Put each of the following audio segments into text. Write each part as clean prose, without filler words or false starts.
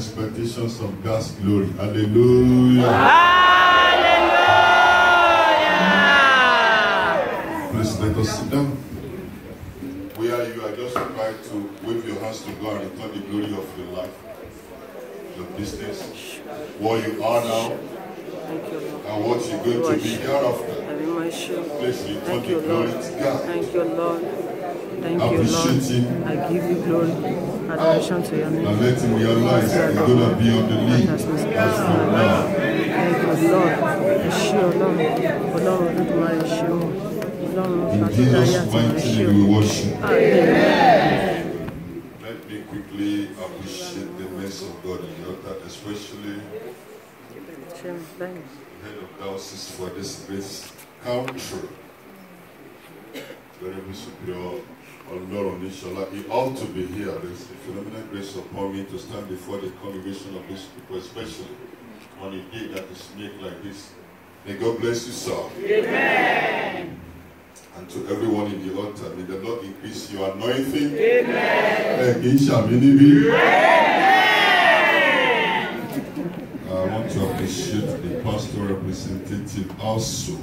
expectations of God's glory. Hallelujah. Hallelujah. Please let us sit down. Where you are just trying to wave your hands to God and return the glory of your life, your business, where you are now, and what you're going to be hereafter. Please return the glory to God. Thank you, Lord. Thank you, Appreciate Him. Lord. I give you glory, adoration to your name. And let Him realize He's going to be on the lead as from now. Thank you, Lord. In Jesus' mighty name we worship. Amen. Let me quickly appreciate the mercy of God in the altar, especially the head of diocese for this great country. Very superior. Lord Nishala, he ought to be here. There's a phenomenal grace upon me to stand before the congregation of these people, especially on a day that is made like this. May God bless you, sir. Amen. And to everyone in the altar, may the Lord increase your anointing. Amen. I want to appreciate the pastor representative also.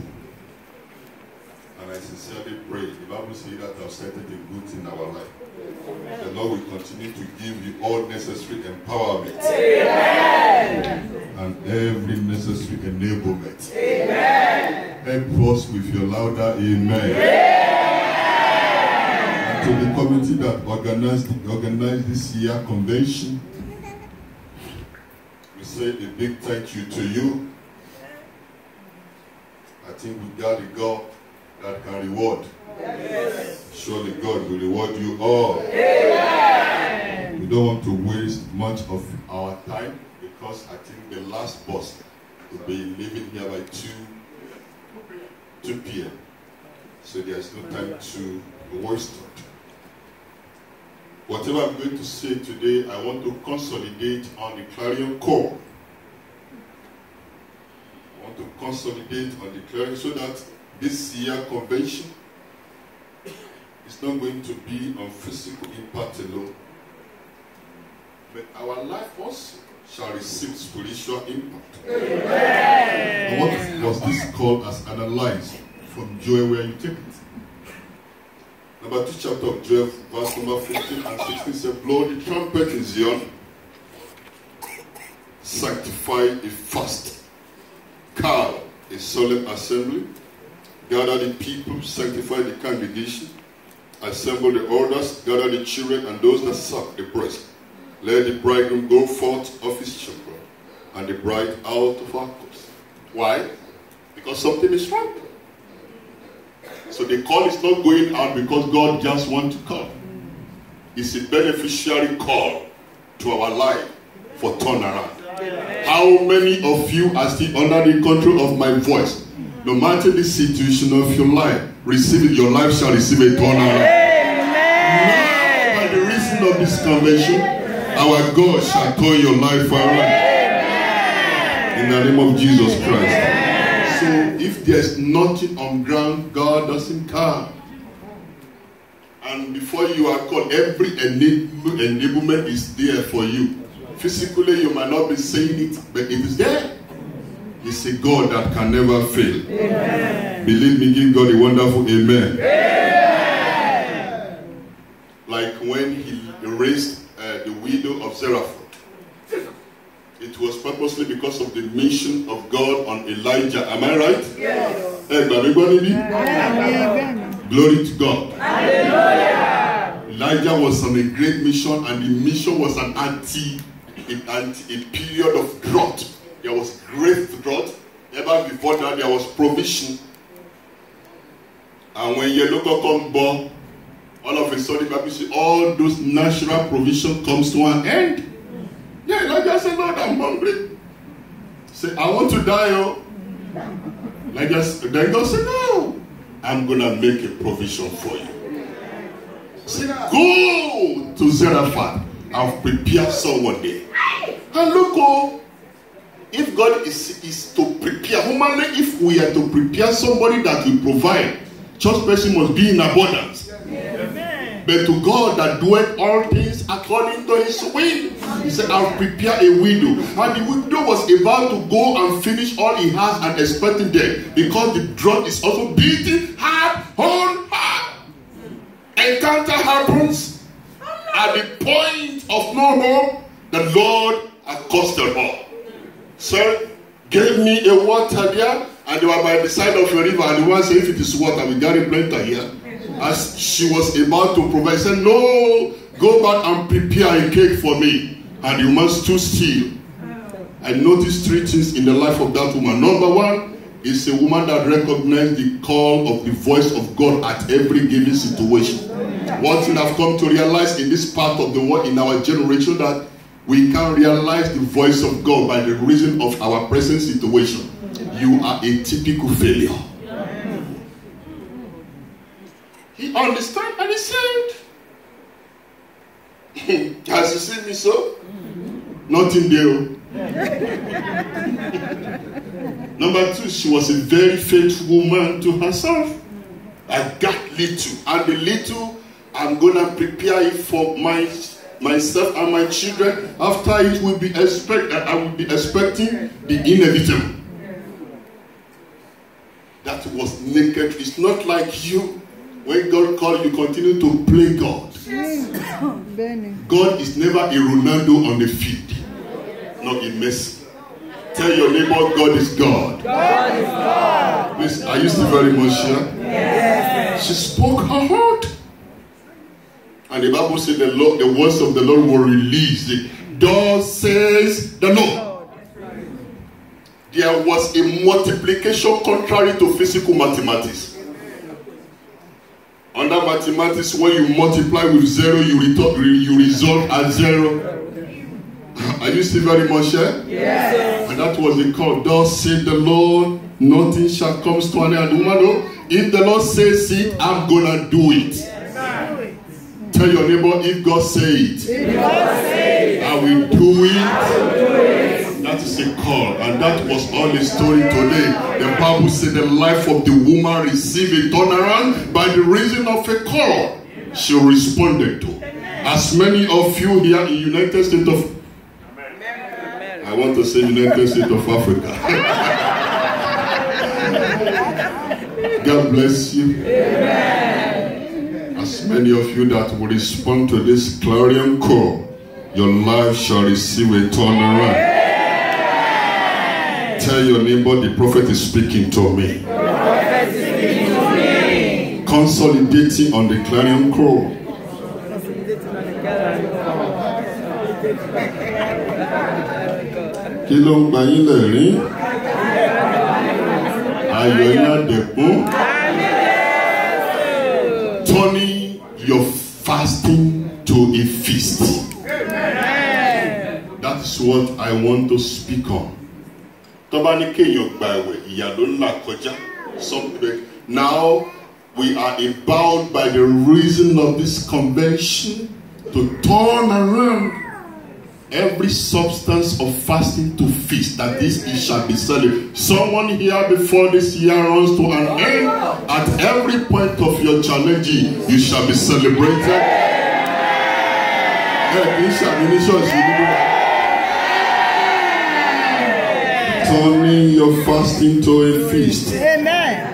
And I sincerely pray, the Bible says that I've started a good in our life. The Lord will continue to give you all necessary empowerment. Amen. And every necessary enablement. Amen. Help us with your louder amen. And to the committee that organized this year convention, we say a big thank you to you. I think we got a God that can reward. Yes. Surely God will reward you all. Amen. We don't want to waste much of our time because I think the last bus will be leaving here by 2 p.m. So there's no time to waste it. Whatever I'm going to say today, I want to consolidate on the clarion call. I want to consolidate on the clarion so that this year convention is not going to be on physical impact alone, but our life also shall receive spiritual impact. Amen. And what was this called as analyzed from Joel where you take it? Number 2 chapter of Joel, verse number 15 and 16 says, blow the trumpet in Zion, sanctify a fast, call a solemn assembly, gather the people, sanctify the congregation, assemble the elders, gather the children and those that suck the breast. Let the bridegroom go forth of his chamber, and the bride out of her house. Why? Because something is wrong. So the call is not going out because God just wants to call. It's a beneficiary call to our life for turnaround. How many of you are still under the control of my voice? No matter the situation of your life, receive it. Your life shall receive a turnaround. Now, by the reason of this convention, our God shall turn your life around. In the name of Jesus Christ. So if there's nothing on ground, God doesn't come. And before you are called, every enablement is there for you. Physically, you might not be saying it, but it is there. It's a God that can never fail. Amen. Believe me, give God a wonderful amen. Amen. Like when he raised the widow of Zarephath. It was purposely because of the mission of God on Elijah. Am I right? Yes. Glory to God. Hallelujah. Elijah was on a great mission, and the mission was a period of drought. There was great drought. Ever before that, there was provision. And when Yeluko comes born, all of a sudden, all those natural provision comes to an end. Yeah, Elijah said, Lord, I'm hungry. Say, I want to die. Oh. Then God said, no, I'm going to make a provision for you. Say, go to Zarephath and prepare someone there. And look, oh, if God is to prepare, humanly, if we are to prepare somebody that will provide, such person must be in abundance. Amen. But to God that doeth all things according to his will. He said, I'll prepare a widow. And the widow was about to go and finish all he has and expecting them, because the drum is also beating hard on her. Encounter happens at the point of no hope. The Lord accosted her. Sir, gave me a water there, and they were by the side of a river, and the one said, if it is water, we got a plenty here. As she was about to provide, said, no, go back and prepare a cake for me. And the woman stood still. I noticed three things in the life of that woman. Number one, is a woman that recognized the call of the voice of God at every given situation. One thing I've come to realize in this part of the world, in our generation, that we can realize the voice of God by the reason of our present situation. You are a typical failure. He understood and he said, has you seen me so? Nothing there. Number two, she was a very faithful woman to herself. I got little, and the little I'm gonna prepare it for myself and my children. After it will be I will be expecting the inevitable. That was naked. It's not like you. When God called you, continue to play God. God is never a Ronaldo on the field, not in Messi. Tell your neighbor, God is God. God is God. Please, are you still very much here? Yes. She spoke her heart. And the Bible said the words of the Lord were released. Thus says the Lord. There was a multiplication contrary to physical mathematics. Under mathematics, when you multiply with zero, you result at zero. Are you still very much here? Yes. And that was the call. Thus said the Lord, nothing shall come to an end. If the Lord says it, I'm gonna do it. Yes. Tell your neighbor, if God says it, I will do it. That is a call. And that was all the story today. The Bible said the life of the woman received a turnaround by the reason of a call she responded to. As many of you here in United States of I want to say United States of Africa. God bless you. Amen. As many of you that will respond to this clarion call, your life shall receive a turnaround. Tell your neighbor, the prophet is speaking to me. Consolidating on the clarion call. Kí ló ń gba yín lẹ́rìn? Ayọ̀ yín á dẹ̀kún. Turning your fasting to a feast. That is what I want to speak on. Tọ́ba ní kéèyàn gba ẹ̀wẹ̀, ìyà ló ń là kọjá. Now we are bound by the reason of this convention to turn around every substance of fasting to feast, that this it shall be celebrated. Someone here before this year runs to an end, at every point of your challenge, you shall be celebrated. Turning your fasting to a feast. Amen.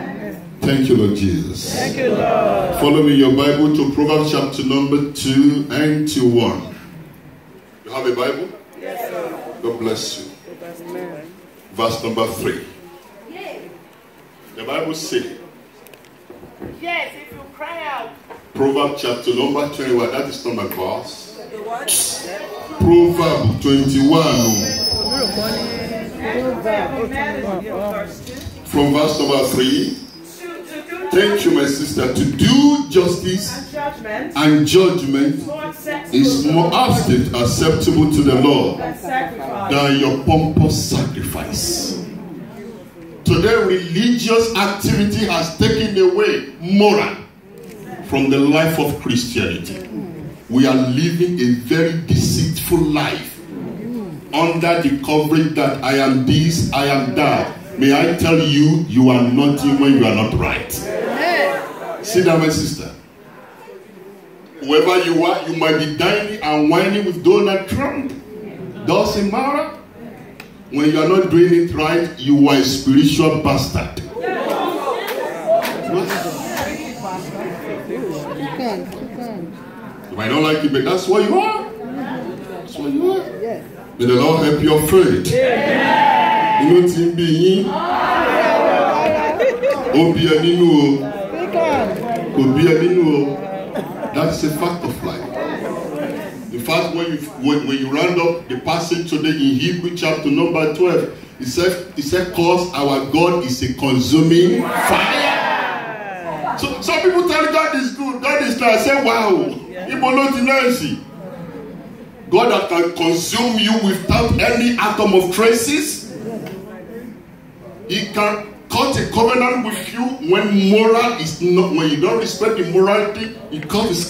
Thank you, Lord Jesus. Thank you, Lord. Follow me your Bible to Proverbs chapter number 2 and 1. You have a Bible? Yes, sir. God bless you. Amen. Verse number 3. The Bible says, yes, if you cry out. Proverbs chapter number 21. That is not my verse. Proverbs 21. From verse number 3. Thank you, my sister. To do justice and judgment is more acceptable to the Lord than your pompous sacrifice. Today, religious activity has taken away moral from the life of Christianity. We are living a very deceitful life under the coverage that I am this, I am that. May I tell you, you are nothing when you are not right. Sit down, my sister. Whoever you are, you might be dining and whining with Donald Trump. Doesn't matter. When you are not doing it right, you are a spiritual bastard. You might not like it, but that's what you are. That's what you are. May the Lord help your faith. You know, Tim being that's a fact of life. In fact, when you round up the passage today in Hebrew chapter number 12, it said, "Cause our God is a consuming fire." So some people tell God is good, God is nice. I say, wow, God that can consume you without any atom of traces. He can cut a covenant with you when moral is not, when you don't respect the morality, he just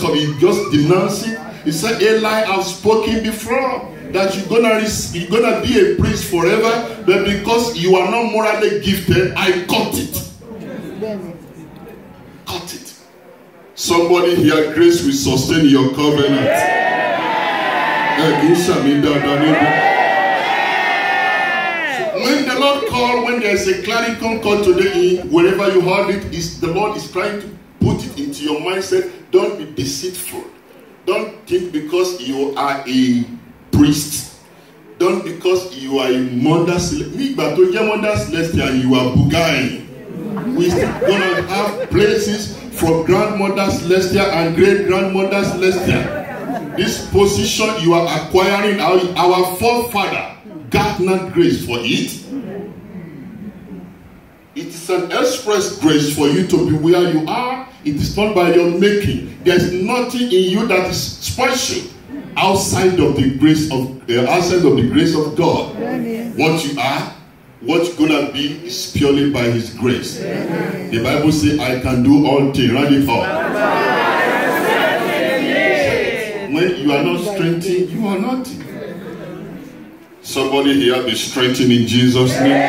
denounce it. He said, Eli, I've spoken before that you're gonna be a priest forever, but because you are not morally gifted, I cut it. Cut it. Somebody here, grace will sustain your covenant. When the Lord called, when there's a clarion call today, wherever you heard it, the Lord is trying to put it into your mindset. Don't be deceitful. Don't think because you are a priest. Don't because you are a mother celestial and you are Bugai. We're still going to have places for grandmother celestial and great grandmother celestial. This position you are acquiring, our forefather got not grace for it. It is an express grace for you to be where you are. It is not by your making. There's nothing in you that is special outside of the grace of God. What you are, what you're gonna be is purely by His grace. The Bible says, "I can do all things." Write it up. When you are not strengthened, you are nothing. Somebody here be strengthened in Jesus' name.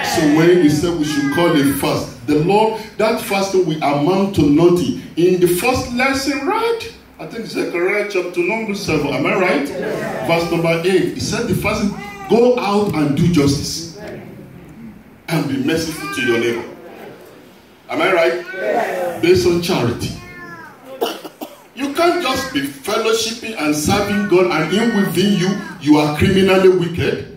So when He said we should call a fast, the Lord, that fasting will amount to nothing. In the first lesson, right? I think Zechariah chapter number 7. Am I right? Verse number 8. He said the fasting, go out and do justice and be merciful to your neighbor. Am I right? Based on charity. You can't just be fellowshipping and serving God and in within you, you are criminally wicked.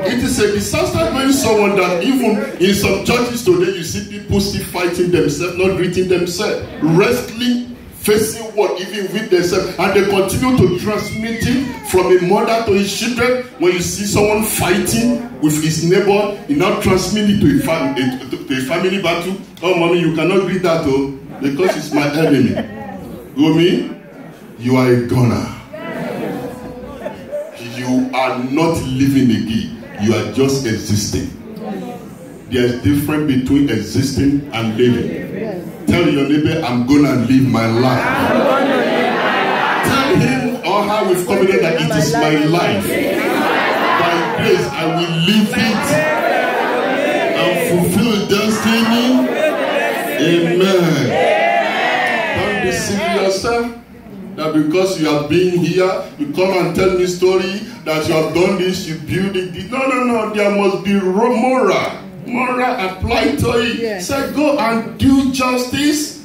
It is a disaster when someone that even in some churches today, you see people still fighting themselves, not greeting themselves, wrestling, facing what, even with themselves, and they continue to transmit it from a mother to his children. When you see someone fighting with his neighbor, you now transmit it to a family battle. Oh, mommy, you cannot greet that, oh, because it's my enemy. You mean? You are a gunner. You are not living again. You are just existing. There is difference between existing and living. Tell your neighbor, I'm gonna live my life. Tell him or her with confidence that it is my life. By grace, I will live it and fulfill destiny. Amen. Don't deceive yourself. That because you have been here, you come and tell me story that you have done this, you build it. No. There must be moral applied to it. Yeah. Say, go and do justice.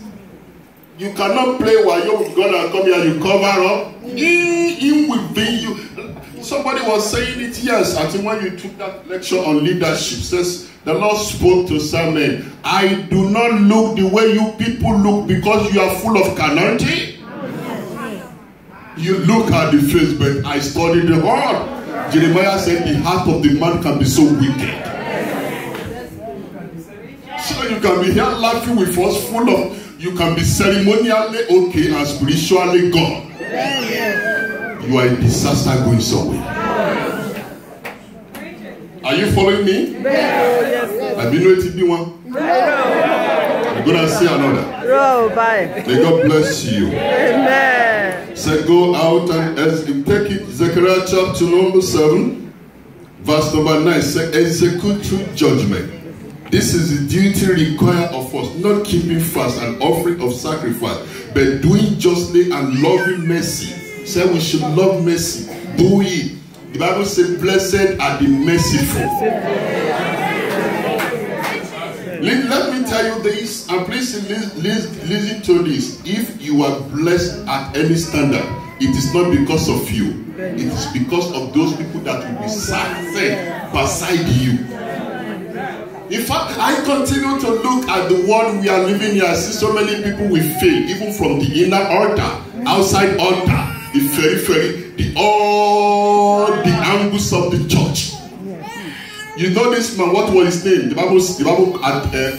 You cannot play while you're gonna come here and you cover up. In within you. Somebody was saying it, yes. I think when you took that lecture on leadership, says the Lord spoke to Samuel. I do not look the way you people look because you are full of carnality. You look at the face, but I studied the heart. Jeremiah said the heart of the man can be so wicked. So you can be here laughing with us, full of, you can be ceremonially okay and spiritually gone. You are a disaster going somewhere. Are you following me? I've been waiting to be one. I'm going to say another. May God bless you. Amen. Say, go out and take it. Zechariah chapter number 7, verse number 9. Say, execute true judgment. This is the duty required of us, not keeping fast and offering of sacrifice, but doing justly and loving mercy Said we should love mercy. Do it. The Bible says, blessed are the merciful. Let me tell you this, and please listen to this. If you are blessed at any standard, it is not because of you. It is because of those people that will be sat beside you. In fact, I continue to look at the world we are living here. I see so many people will fail, even from the inner altar, outside altar, the periphery, all the angles of the church. You know this man, what was his name? The Bible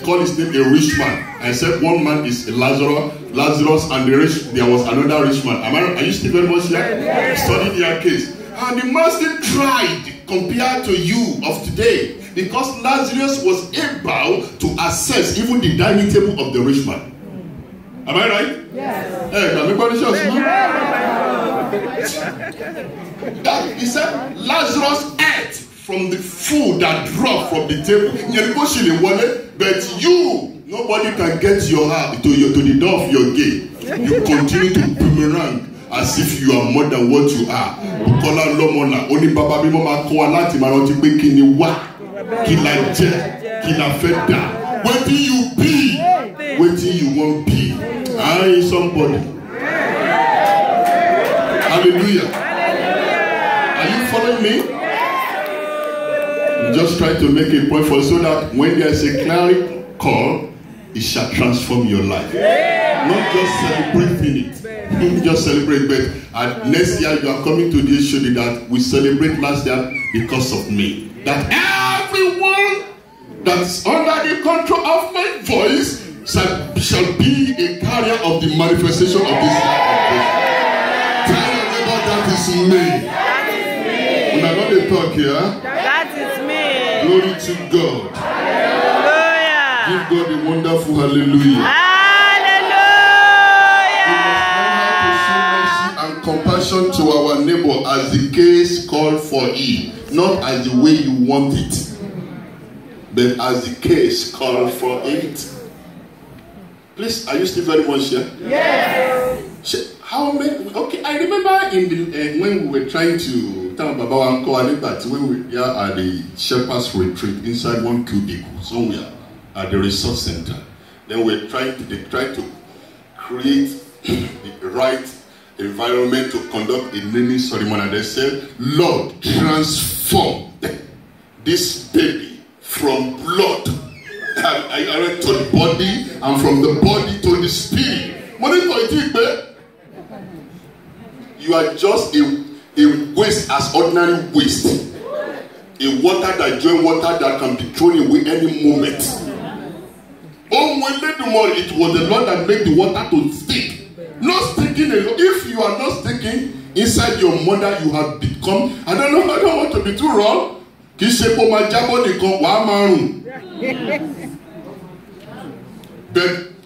called his name a rich man. And said one man is Lazarus, and there was another rich man. Are you still very much here? Studying their case. And the man still tried compared to you of today. Because Lazarus was able to access even the dining table of the rich man. Am I right? Yes. Hey, can everybody show us? He said Lazarus ate from the food that dropped from the table. But you, nobody can get your heart to the door of your gate. You continue to boomerang as if you are more than what you are. Only Baba Bimoma Koalati Maroti Bekiniwa. Waiting you be, waiting you won't be. I somebody. Hallelujah. Are you following me? Just try to make a point for so that when there is a clarion call, it shall transform your life. Not just celebrating it. Don't just celebrate, but next year you are coming to this show that we celebrate last year because of me. That everyone that's under the control of my voice shall be a carrier of the manifestation of this life. Tell your neighbor that is me. When I know they talk here, That is me. glory to God. Hallelujah. Give God a wonderful hallelujah. Hallelujah. And compassion to our neighbor as the case called for it, not as the way you want it, but as the case called for it. Please, are you still very much here? Yes. How many? Okay, I remember in the when we were trying to tell Baba and when we were at the Shepherd's Retreat inside one cubicle somewhere at the resource center. Then they tried to create the right environment to conduct a naming ceremony, and they said, Lord, transform this baby from blood to the body and from the body to the spirit. You are just a waste as ordinary waste. A water that join water that can be thrown away any moment. Oh, when they do more, it was the Lord that made the water to stick. Not sticking alone. If you are not sticking inside your mother, you have become, I don't want to be too wrong. But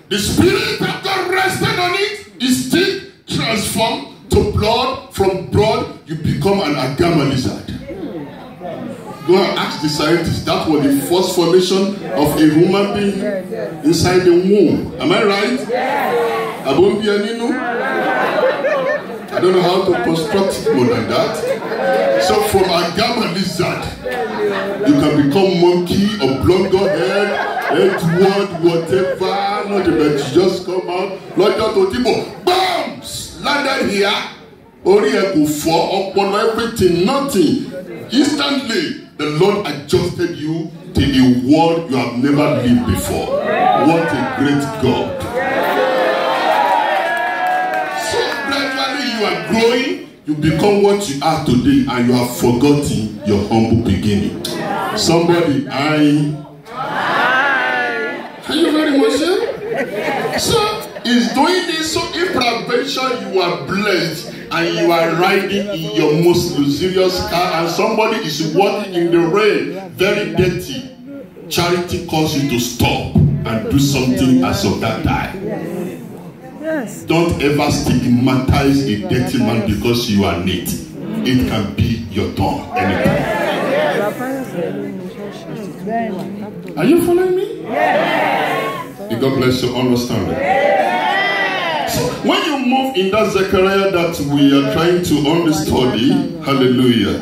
the Spirit of God rested on it, is still transformed to blood. From blood, you become an agama lizard. Go and ask the scientists. That was the first formation of a human being inside the womb. Am I right? I don't know how to construct it more than that. So from agama lizard, you can become monkey or blunderhead, Edward, whatever. Not about to just come out. Like that, bombs landed here. Only for upon everything, nothing. Instantly, the Lord adjusted you to a world you have never lived before. What a great God. So gradually you are growing, you become what you are today, and you have forgotten your humble beginning. Somebody, are you very much here? So, is doing this, so in prevention you are blessed and you are riding in your most luxurious car and somebody is walking in the rain, very dirty. Charity calls you to stop and do something as of that time. Yes. Don't ever stigmatize a dirty man because you are neat. It can be your turn anytime. Are you following me? Yes. God bless you. Understand it. So when you move in that Zechariah that we are trying to understudy, hallelujah.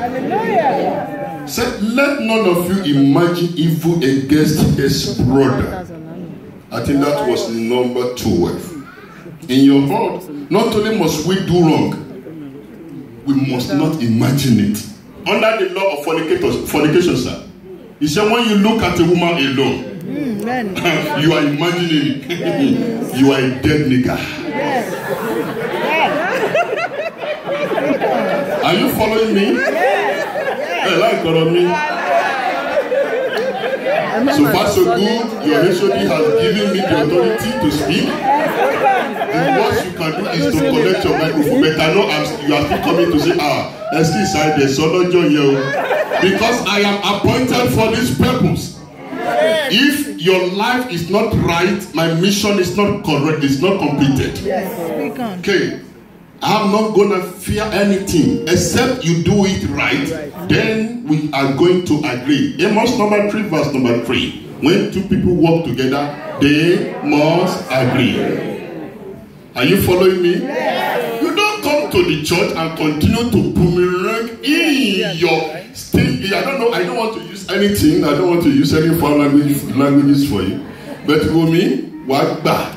Said, let none of you imagine evil against his brother. I think that was number 12. In your heart, not only must we do wrong, we must not imagine it. Under the law of fornication, sir, he said when you look at a woman alone, you are imagining it. You are a dead nigger. Are you following me? So far so good, your HOD has given me the authority to speak. And what you can do is to connect your microphone. But I know you are still coming to say, excuse me, there's solo joy here. Because I am appointed for this purpose. If your life is not right, my mission is not correct, it's not completed. Okay. I'm not gonna fear anything except you do it right. Then we are going to agree. Amos number 3, verse number 3. When two people work together, they must agree. Are you following me? You don't come to the church and continue to boomerang in your state. I don't know. I don't want to use anything. I don't want to use any foreign languages for you. But for me, what bad?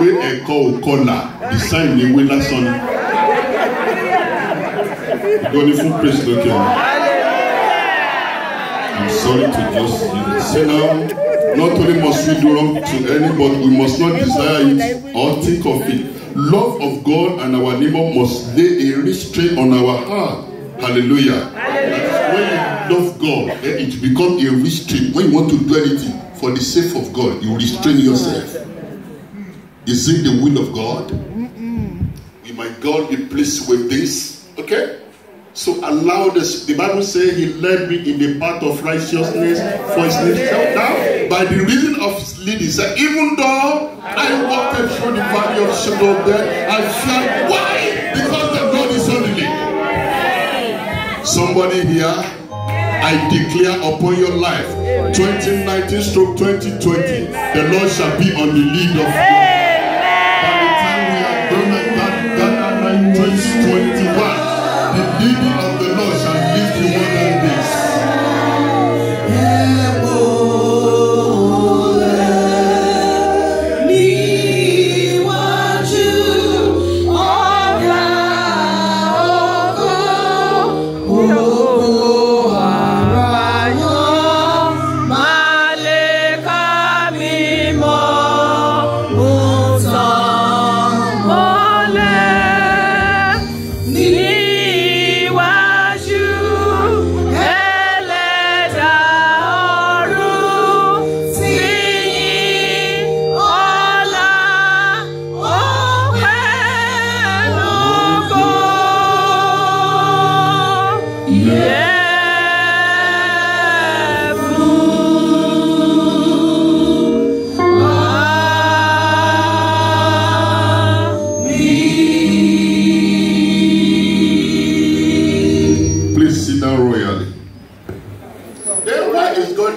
We a call the sign the winner son. Don't even praise the Lord. I'm sorry to just say now. Not only must we do wrong to anybody, we must not desire it or think of it. Love of God and our neighbor must lay a restraint on our heart. Hallelujah. When you love God, then it becomes a restraint. When you want to do anything for the sake of God, you restrain yourself. Is it the will of God? Will my God be pleased with this? Okay? So allow this. The Bible says he led me in the path of righteousness for his name's sake. Now, by the reason of his leading, he said, even though I walked through the valley of shadow of death, I fear. Why? Because the Lord is on the lead. Somebody here, I declare upon your life, 2019/2020, the Lord shall be on the lead of your life. 2021, the leading of the Lord shall lead you more than this.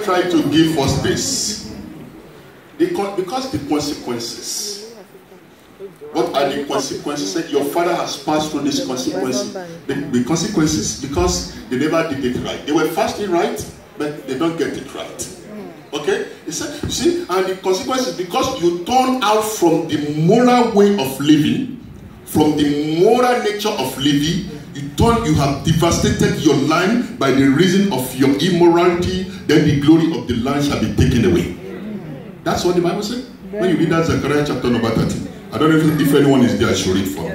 Try to give us this because the consequences. What are the consequences? That your father has passed through these consequences. The consequences because they never did it right. They were fasting right, but they don't get it right. Okay? He said, you see, and the consequences because you turn out from the moral way of living, from the moral nature of living. You have devastated your land by the reason of your immorality, then the glory of the land shall be taken away. That's what the Bible said. When you read that Zechariah chapter number 13, I don't know if anyone is there, I should read for.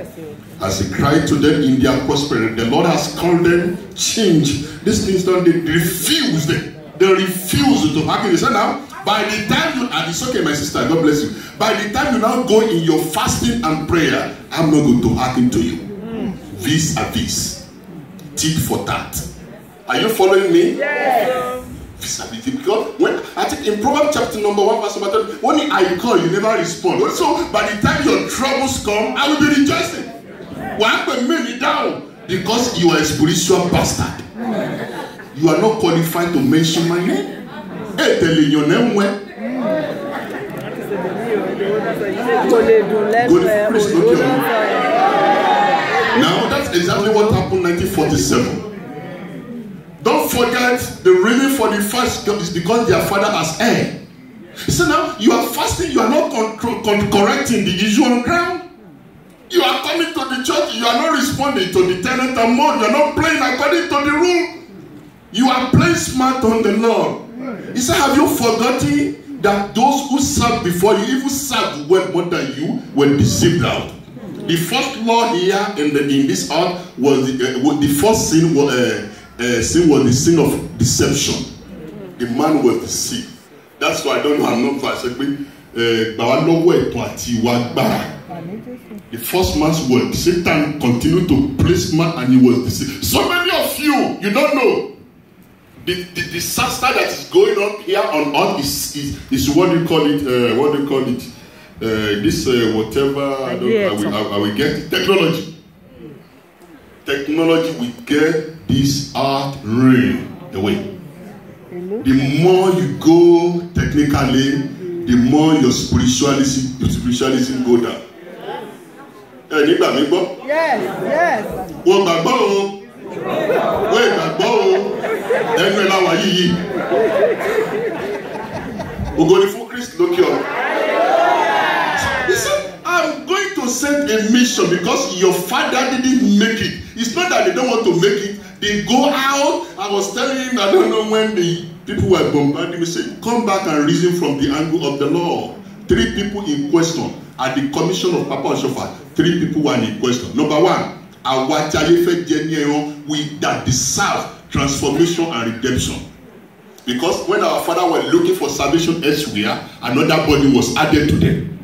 As he cried to them in their prosperity, the Lord has called them change. These things done, they refuse them. They refuse to hearken. They said now, by the time you, and it's okay, my sister, God bless you. By the time you now go in your fasting and prayer, I'm not going to hearken to you. Vis a vis, tit for tat. Are you following me? Yes. Vis a vis. Because when I think in Proverbs chapter number 1 verse number 10, when I call, you never respond. So by the time your troubles come, I will be rejoicing. Why put me down? Because you are a spiritual bastard. You are not qualified to mention my name. Hey, telling your name when. priest lókè ọ̀run. Now that's exactly what happened in 1947. Don't forget the reason for the fast is because their father has erred. So now you are fasting, you are not correcting the issue on ground. You are coming to the church, you are not responding to the tenant and mode, you are not playing according to the rule. You are playing smart on the Lord. He said, have you forgotten that those who served before you, even served well more than you, were deceived out? The first law here in this earth was the first sin was the sin of deception. The man was deceived. That's why I don't know. I'm not quite the first man's word, Satan continued to place man and he was deceived. So many of you don't know. The disaster that is going on here on earth is what do you call it? Whatever I will get technology. Technology will get this earth rain away. The more you go technically, the more your spiritualism go down. Yes. Wọ́n gbàgbọ́ o. Wọ́n gbàgbọ́ o. Ẹnu ẹ̀ láwa yìí. Ògo ni fún Kristi lókè ọ̀run. He said, I'm going to send a mission because your father didn't make it. It's not that they don't want to make it. They go out. I was telling him, I don't know when the people were bombarding me, said, come back and reason from the angle of the law. 3 people in question at the commission of Papa Oshofa. 3 people were in question. Number 1, we that deserve transformation and redemption. Because when our father were looking for salvation elsewhere, another body was added to them.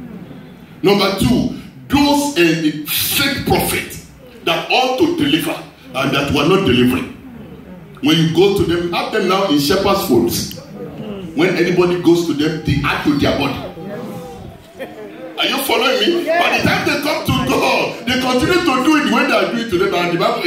Number 2, those fake prophets that ought to deliver and that were not delivering. When you go to them, have them now in shepherd's folds. When anybody goes to them, they add to their body. Are you following me? Yeah. By the time they come to God, they continue to do it the way they are doing to them. And the Bible,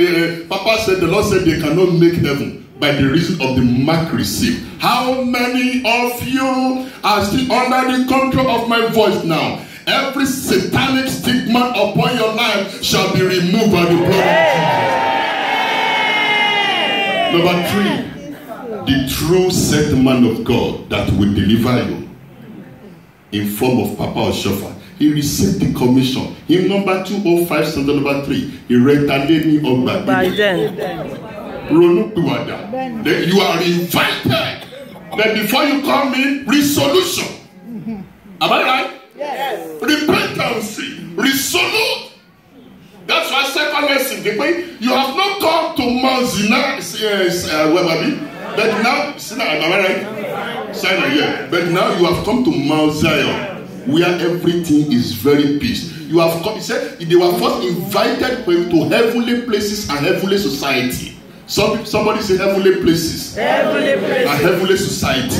Papa said, the Lord said they cannot make heaven by the reason of the mark received. How many of you are still under the control of my voice now? Every satanic stigma upon your life shall be removed by the blood of Jesus. Number 3, the true set man of God that will deliver you in form of Papa Oshofa. He received the commission. In number 205, Sunday number 3, he retaliated me on by then. Then you are invited. Then before you come in, resolution. Am I right? Yes. Repentance, resolute. That's why second lesson, you have not come to Mount Sinai, but now, am I right? Sinai, yeah. But now you have come to Mount Zion, where everything is very peace. You have come, he said, they were first invited to heavenly places and heavenly society. Somebody say heavenly places. Heavenly places. And heavenly society.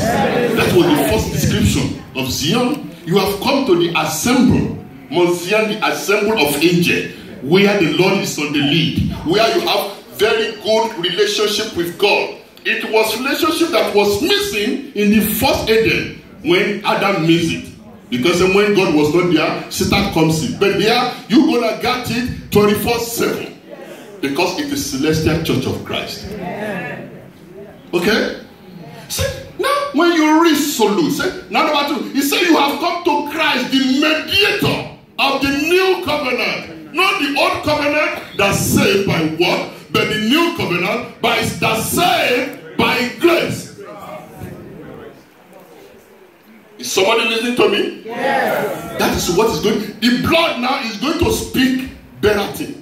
That was the first description of Zion. You have come to the assembly, Mount Zion, the assembly of angels, where the Lord is on the lead, where you have very good relationship with God. It was relationship that was missing in the first Eden when Adam missed it. Because when God was not there, Satan comes in. But there, you're going to get it 24/7. Because it is Celestial Church of Christ. Okay? See, now when you resolute, now number 2, he said you have come to Christ, the mediator of the new covenant. Not the old covenant that saved by what, but the new covenant that saved by grace. Is somebody listening to me? Yes. That is what is going. The blood now is going to speak better thing.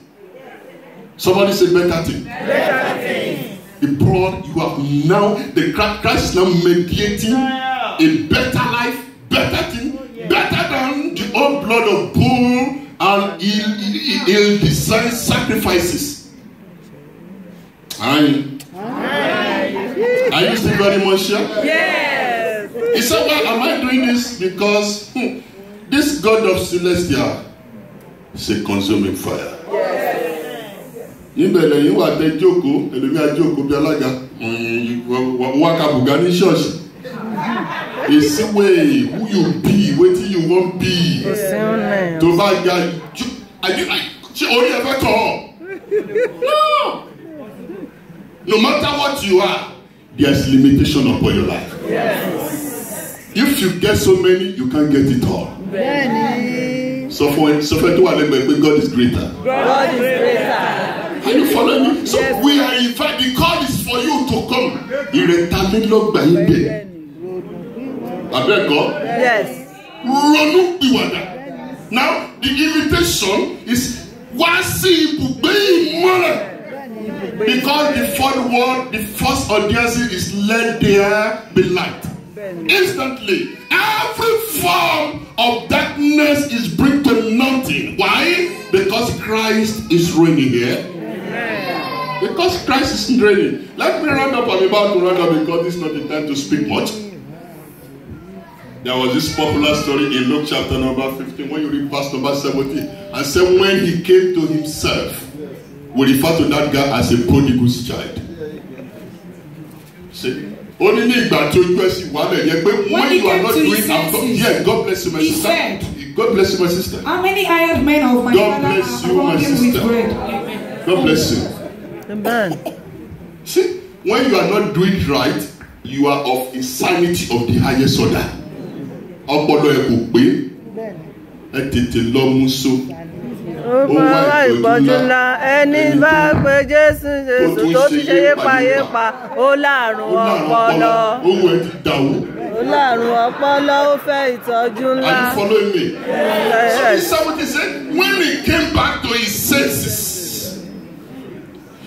Somebody say better thing. Better thing. The blood you have now, the Christ is now mediating a better life, better thing, better than the old blood of bull and ill-designed sacrifices. Are you still very much here? Yes. He said, well, am I doing this because this God of Celestia is a consuming fire. Níbẹ̀lẹ̀ yìí wà tẹ́ jókòó, ẹlòmí àjókòó bí alága, wákàbùgá ní ṣọ́ọ̀ṣì. It's the way who you be, what you won't be. To buy guy, you only ever call. No. No matter what you are, there's limitation upon your life. Yes. If you get so many, you can't get it all. So for God is greater. God is greater. Are you following me? So yes. We are invited. The call is for you to come. I beg God. Yes. Now the invitation is because the fourth word, the first audience is let there be light. Instantly, every form of darkness is brought to nothing. Why? Because Christ is reigning here. Because Christ is reigning. Let me round up. I'm about to round up because this is not the time to speak much. There was this popular story in Luke chapter number 15 when you read verse number 17 and said when he came to himself, we refer to that guy as a prodigal child. See? Only when you are not doing yeah, God bless you, my sister. God bless you, my sister. How many hired men of my father are walking with bread? God bless you. Amen. See, when you are not doing it right, you are of insanity of the highest order. Ẹni bá pe Jésù Jésù tó ti ṣe yépa ó láàrùn ọpọlọ. Ó láàrùn ọpọlọ ó fẹ́ ìtọ́jú ńlá. Are you following me? Yes. So somebody said when he came back to his senses,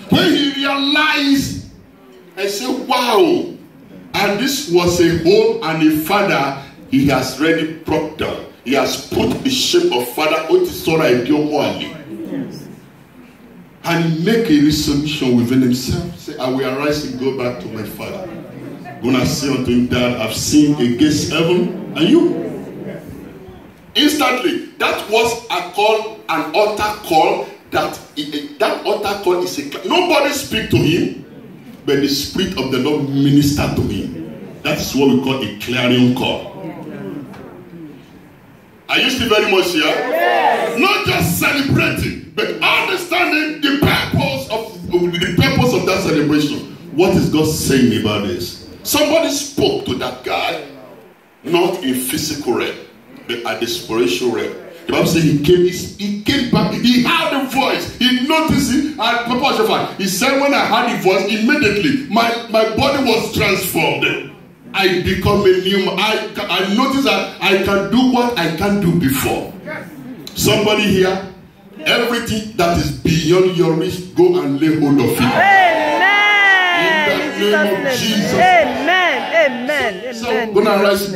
when he realized, I said, wow, and this was a home and a father he has already brought down. He has put the shape of father and he make a resolution within himself. Say, I will arise and go back to my father. Gonna say unto him, Dad, I've sinned against heaven and you. Instantly, that was a call, an altar call. That altar call is a nobody speak to him, but the Spirit of the Lord minister to him. That is what we call a clarion call. Are you still very much here? Yes. Not just celebrating, but understanding the purpose of that celebration. What is God saying about this? Somebody spoke to that guy, not in physical realm, but at the spiritual realm. The Bible says he came back, he heard the voice, he noticed it, and Papa Shafan, he said, when I heard the voice, immediately my body was transformed. I become a new man. I notice that I can do what I can't do before. Somebody here, everything that is beyond your reach, go and lay hold of it. Amen. In the name of Jesus. Amen. Amen. So, gonna rise.